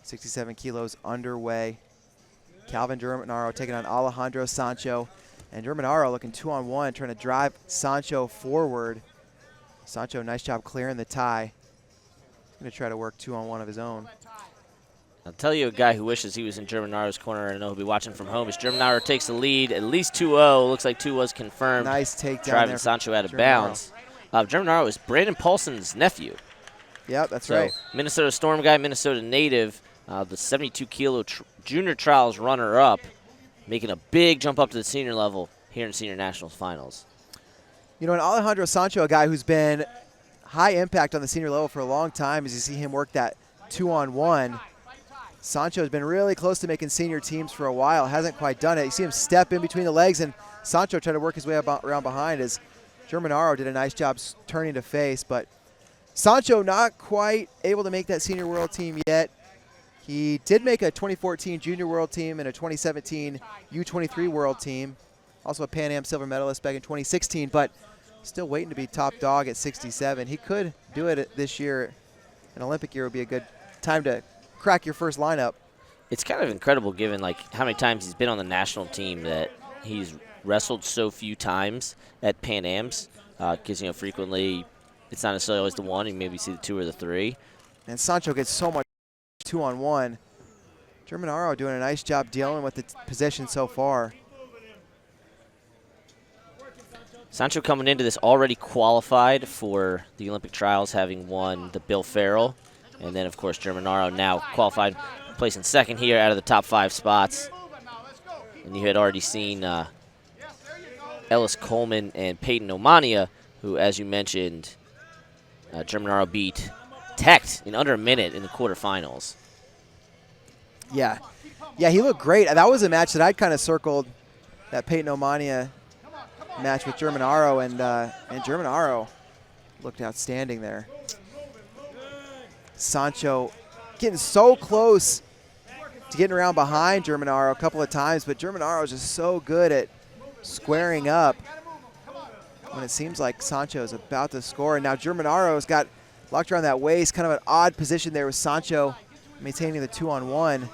67 kilos underway. Calvin Germinaro taking on Alejandro Sancho. And Germinaro looking 2-on-1, trying to drive Sancho forward. Sancho, nice job clearing the tie. He's going to try to work 2-on-1 of his own. I'll tell you a guy who wishes he was in Germinaro's corner, and I know he'll be watching from home, is Germinaro takes the lead, at least 2-0. Looks like 2 was confirmed. Nice takedown driving there Sancho out of bounds. Germinaro is Brandon Paulson's nephew. Yep, that's right. Minnesota Storm guy, Minnesota native, the 72-kilo junior trials runner-up, making a big jump up to the senior level here in Senior Nationals Finals. You know, and Alejandro Sancho, a guy who's been high impact on the senior level for a long time, as you see him work that 2-on-1. Sancho has been really close to making senior teams for a while, hasn't quite done it. You see him step in between the legs, and Sancho tried to work his way around behind as Germinaro did a nice job turning to face, but Sancho not quite able to make that senior world team yet. He did make a 2014 junior world team and a 2017 U23 world team. Also a Pan Am silver medalist back in 2016, but still waiting to be top dog at 67. He could do it this year. An Olympic year would be a good time to crack your first lineup. It's kind of incredible given like how many times he's been on the national team that he's wrestled so few times at Pan Ams. Because, you know, frequently it's not necessarily always the one. You maybe see the 2 or the 3. And Sancho gets so much 2-on-1. Germinaro doing a nice job dealing with the position so far. Sancho coming into this already qualified for the Olympic trials, having won the Bill Farrell. And then, of course, Germinaro now qualified, placing second here out of the top 5 spots. And you had already seen Ellis Coleman and Peyton Omania, who, as you mentioned, Germinaro beat Techt in under a minute in the quarterfinals. Yeah. Yeah, he looked great. That was a match that I'd kind of circled, that Peyton Omania match with Germinaro, and Germinaro looked outstanding there. Sancho getting so close to getting around behind Germinaro a couple of times, but Germinaro is just so good at squaring up when it seems like Sancho is about to score. And now Germinaro's got locked around that waist, kind of an odd position there with Sancho maintaining the 2-on-1.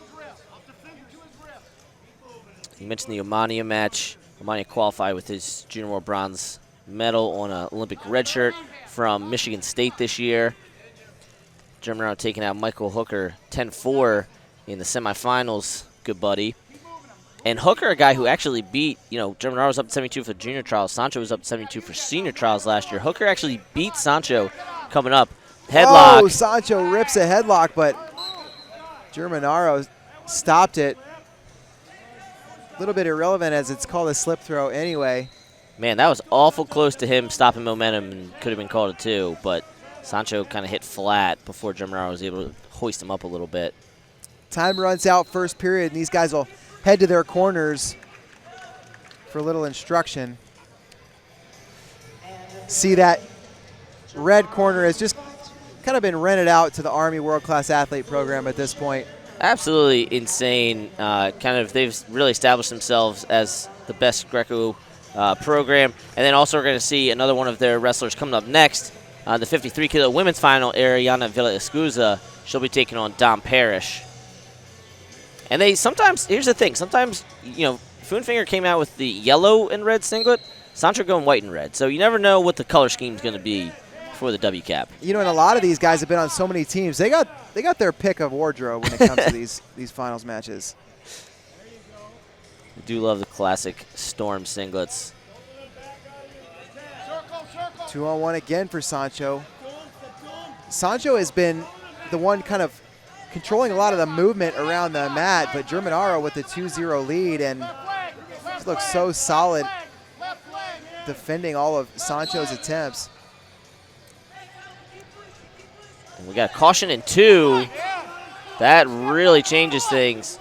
You mentioned the Omania match. Omania qualified with his junior world bronze medal on an Olympic red shirt from Michigan State this year. Germinaro taking out Michael Hooker 10-4 in the semifinals, good buddy. And Hooker, a guy who actually beat, you know, Germinaro was up to 72 for junior trials. Sancho was up to 72 for senior trials last year. Hooker actually beat Sancho coming up. Headlock. Oh, Sancho rips a headlock, but Germinaro stopped it. A little bit irrelevant as it's called a slip throw anyway. Man, that was awful close to him stopping momentum and could have been called a 2, but Sancho kind of hit flat before Germinaro was able to hoist him up a little bit. Time runs out first period, and these guys will head to their corners for a little instruction. See, that red corner has just kind of been rented out to the Army World Class Athlete Program at this point. Absolutely insane. They've really established themselves as the best Greco program. And then also we're going to see another one of their wrestlers coming up next. The 53-kilo women's final, Ariana Villaescusa. She'll be taking on Dom Parrish. And they sometimes, here's the thing, sometimes, you know, Foonfinger came out with the yellow and red singlet, Sancho going white and red. So you never know what the color scheme is going to be for the WCAP. You know, and a lot of these guys have been on so many teams. They got their pick of wardrobe when it comes to these finals matches. I do love the classic Storm singlets. 2-on-1 again for Sancho. Sancho has been the one kind of controlling a lot of the movement around the mat, but Germinaro with the 2-0 lead, and just looks so solid defending all of Sancho's attempts. And we got caution in 2. That really changes things.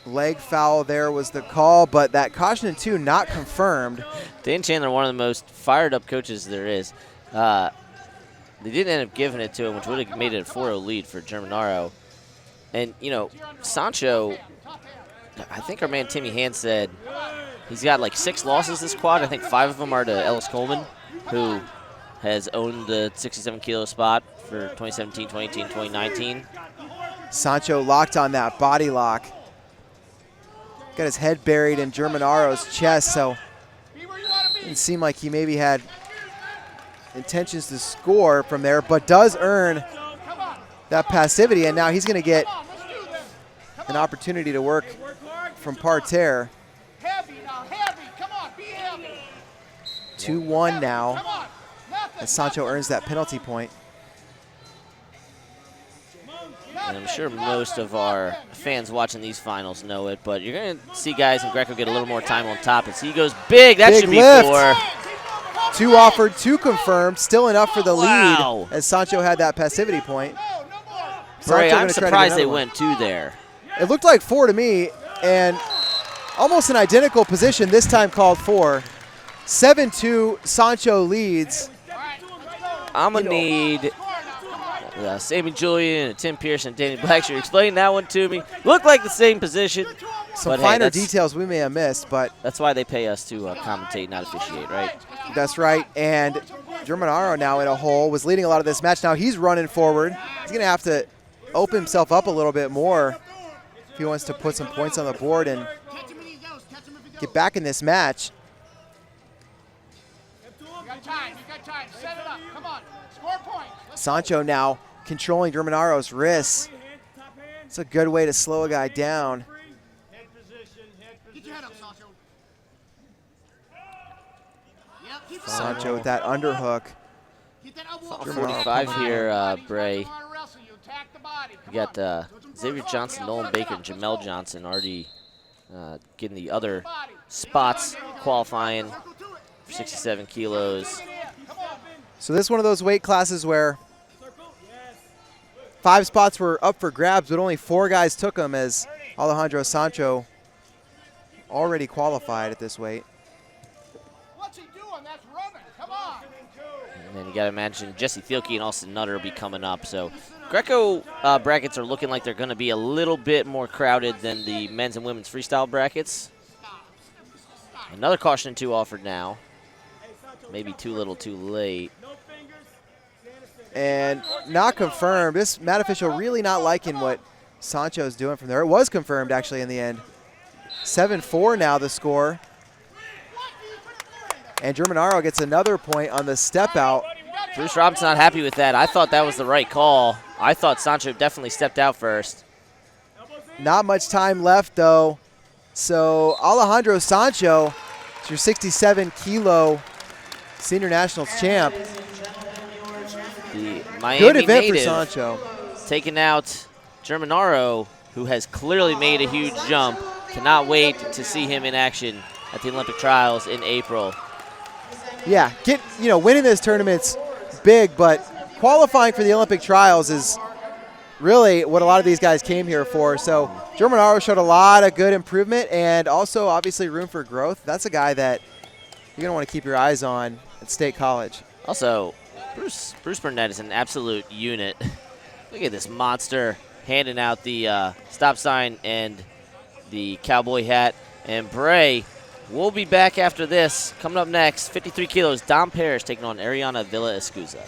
Leg foul there was the call, but that caution in 2 not confirmed. Dan Chandler, one of the most fired up coaches there is. They did end up giving it to him, which would have made it a 4-0 lead for Germinaro. And, you know, Sancho, I think our man Timmy Hand said he's got like 6 losses this quad. I think 5 of them are to Ellis Coleman, who has owned the 67 kilo spot for 2017, 2018, 2019. Sancho locked on that body lock. Got his head buried in Germinaro's chest, so it didn't seem like he maybe had intentions to score from there, but does earn that passivity, and now he's going to get an opportunity to work from parterre. 2-1 now, as Sancho earns that penalty point. And I'm sure most of our fans watching these finals know it, but you're going to see guys in Greco get a little more time on top. As he goes big, that Big should be lift. 4. 2 offered, 2 confirmed, still enough for the Wow. lead as Sancho had that passivity point. Bray, Sancho I'm gonna try to get surprised they another one. went 2 there. It looked like 4 to me, and almost an identical position, this time called 4. 7-2, Sancho leads. I'm going to need Sammy Julian and Tim Pearson, Danny Blackshear. Explain that one to me. Looked like the same position. Some but finer hey, details we may have missed, but that's why they pay us to commentate, not officiate, right? that's right. And Germinaro now in a hole, was leading a lot of this match. Now he's running forward. He's going to have to open himself up a little bit more if he wants to put some points on the board and get back in this match. You got time. Set it up. Come on. Score points. Sancho now controlling Germinaro's wrists. It's a good way to slow a guy down. Get your head up, Sancho. Yep. Sancho with that underhook. Get that elbow up. 45 here, Bray. You attack the body. We got Xavier Johnson, Nolan Baker, and Jamel Johnson already getting the other spots qualifying for 67 kilos. So this is one of those weight classes where 5 spots were up for grabs, but only 4 guys took them, as Alejandro Sancho already qualified at this weight. What's he doing? That's rubbing. Come on. And then you got to imagine Jesse Thielke and Austin Nutter will be coming up. So Greco brackets are looking like they're going to be a little bit more crowded than the men's and women's freestyle brackets. Another caution 2 offered now. Maybe too little, too late. And not confirmed. This mat official really not liking what Sancho's doing from there. It was confirmed, actually, in the end. 7-4 now the score. And Germinaro gets another point on the step out. Bruce Robinson not happy with that. I thought that was the right call. I thought Sancho definitely stepped out first. Not much time left, though. So Alejandro Sancho is your 67-kilo senior nationals champ. The Miami Good event native for Sancho. taking out Germinaro, who has clearly made a huge jump. Cannot wait to see him in action at the Olympic trials in April. Yeah, winning this tournament's big, but qualifying for the Olympic trials is really what a lot of these guys came here for. So Germinaro showed a lot of good improvement and also obviously room for growth. That's a guy that you're going to want to keep your eyes on at State College. Also, Bruce Burnett is an absolute unit. Look at this monster handing out the stop sign and the cowboy hat. And Bray, we'll be back after this. Coming up next, 53 kilos, Dom Parrish taking on Ariana Villa Escuza.